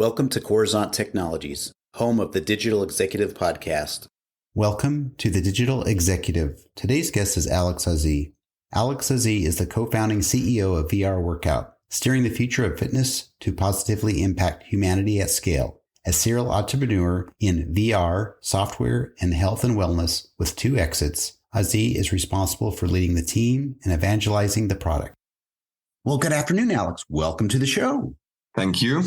Welcome to Coruzant Technologies, home of the Digital Executive Podcast. Welcome to the Digital Executive. Today's guest is Alex Azzi. Alex Azzi is the co-founding CEO of VRWorkout, steering the future of fitness to positively impact humanity at scale. A serial entrepreneur in VR, software, and health and wellness with 2 exits, Azzi is responsible for leading the team and evangelizing the product. Well, good afternoon, Alex. Welcome to the show. Thank you.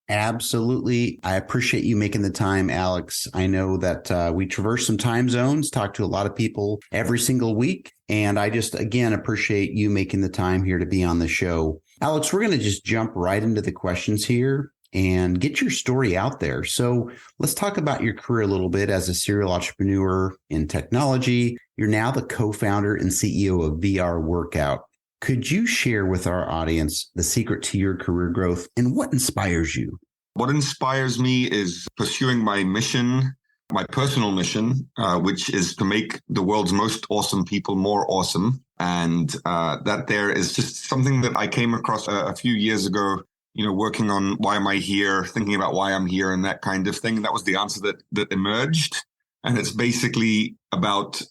Absolutely. I appreciate you making the time, Alex. I know that we traverse some time zones, talk to a lot of people every single week. And I just, again, appreciate you making the time here to be on the show. Alex, we're going to just jump right into the questions here and get your story out there. So let's talk about your career a little bit as a serial entrepreneur in technology. You're now the co-founder and CEO of VRWorkout. Could you share with our audience the secret to your career growth and what inspires you? What inspires me is pursuing my mission, my personal mission, which is to make the world's most awesome people more awesome. And that there is just something that I came across a few years ago, working on why am I here, thinking about why I'm here and that kind of thing. That was the answer that emerged. And it's basically about,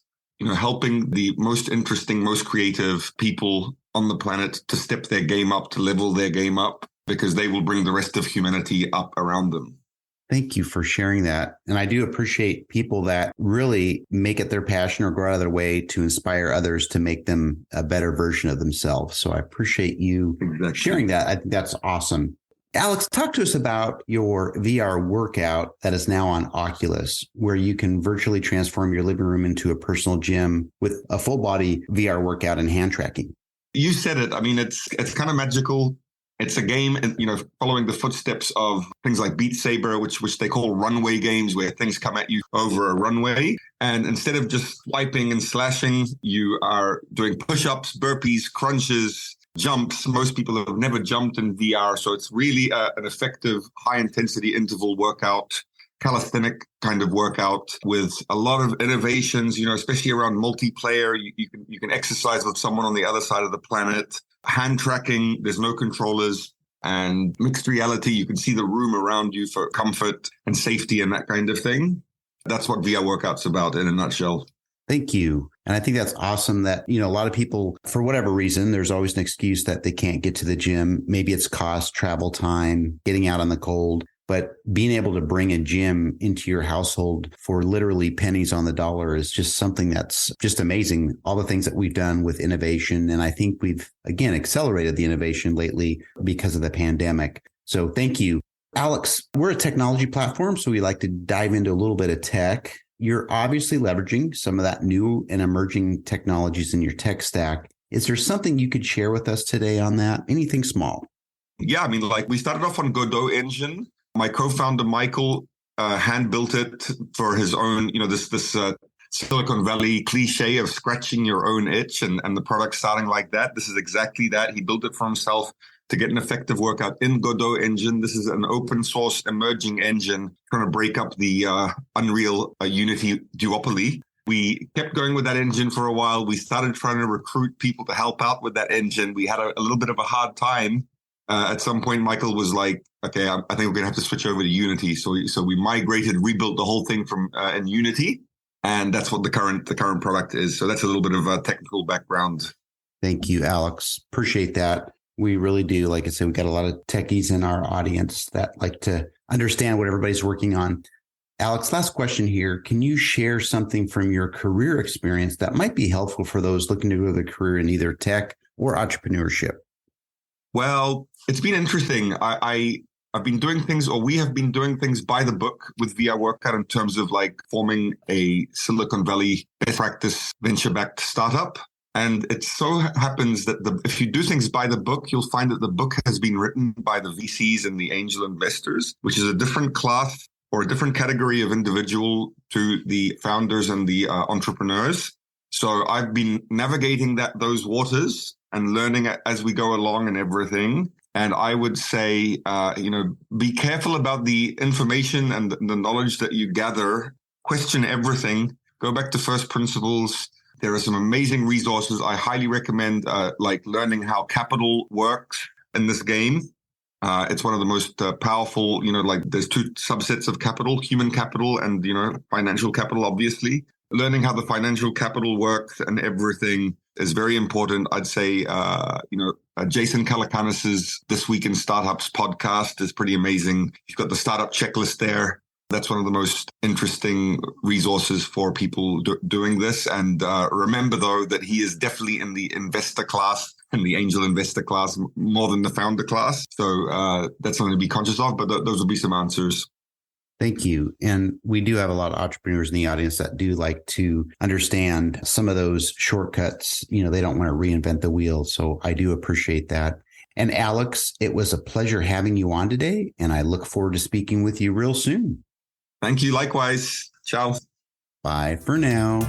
helping the most interesting, most creative people on the planet to step their game up, to level their game up, because they will bring the rest of humanity up around them. Thank you for sharing that. And I do appreciate people that really make it their passion or go out of their way to inspire others to make them a better version of themselves. So I appreciate you sharing that. I think that's awesome. Alex, talk to us about your VR workout that is now on Oculus, where you can virtually transform your living room into a personal gym with a full body VR workout and hand tracking. You said it. I mean, it's kind of magical. It's a game, following the footsteps of things like Beat Saber, which they call runway games, where things come at you over a runway. And instead of just swiping and slashing, you are doing push-ups, burpees, crunches, jumps. Most people have never jumped in VR. So it's really an effective high-intensity interval workout, calisthenic kind of workout with a lot of innovations, especially around multiplayer. You can exercise with someone on the other side of the planet. Hand tracking, there's no controllers, and mixed reality. You can see the room around you for comfort and safety and that kind of thing. That's what VR Workout's about in a nutshell. Thank you. And I think that's awesome that, a lot of people, for whatever reason, there's always an excuse that they can't get to the gym. Maybe it's cost, travel time, getting out on the cold. But being able to bring a gym into your household for literally pennies on the dollar is just something that's just amazing. All the things that we've done with innovation. And I think we've, again, accelerated the innovation lately because of the pandemic. So thank you. Alex, we're a technology platform, so we like to dive into a little bit of tech. You're obviously leveraging some of that new and emerging technologies in your tech stack. Is there something you could share with us today on that? Anything small? Yeah, we started off on Godot Engine. My co-founder, Michael, hand-built it for his own, this Silicon Valley cliche of scratching your own itch and the product starting like that. This is exactly that. He built it for himself to get an effective workout in Godot Engine. This is an open source emerging engine trying to break up the Unreal Unity duopoly. We kept going with that engine for a while. We started trying to recruit people to help out with that engine. We had a little bit of a hard time. At some point, Michael was like, okay, I think we're going to have to switch over to Unity. So we migrated, rebuilt the whole thing from in Unity. And that's what the current product is. So that's a little bit of a technical background. Thank you, Alex. Appreciate that. We really do. Like I said, we've got a lot of techies in our audience that like to understand what everybody's working on. Alex, last question here. Can you share something from your career experience that might be helpful for those looking to go to a career in either tech or entrepreneurship? Well, it's been interesting. I've been doing things, or we have been doing things by the book with VR Workout in terms of forming a Silicon Valley best practice venture-backed startup. And it so happens that if you do things by the book, you'll find that the book has been written by the VCs and the angel investors, which is a different class or a different category of individual to the founders and the entrepreneurs. So I've been navigating those waters and learning as we go along and everything. And I would say, be careful about the information and the knowledge that you gather. Question everything. Go back to first principles. There are some amazing resources. I highly recommend, learning how capital works in this game. It's one of the most powerful, like there's two subsets of capital, human capital and, financial capital, obviously. Learning how the financial capital works and everything is very important. I'd say, Jason Calacanis's This Week in Startups podcast is pretty amazing. He's got the startup checklist there. That's one of the most interesting resources for people doing this. And remember, though, that he is definitely in the investor class and the angel investor class more than the founder class. So that's something to be conscious of. But those will be some answers. Thank you. And we do have a lot of entrepreneurs in the audience that do like to understand some of those shortcuts. They don't want to reinvent the wheel. So I do appreciate that. And Alex, it was a pleasure having you on today. And I look forward to speaking with you real soon. Thank you. Likewise. Ciao. Bye for now.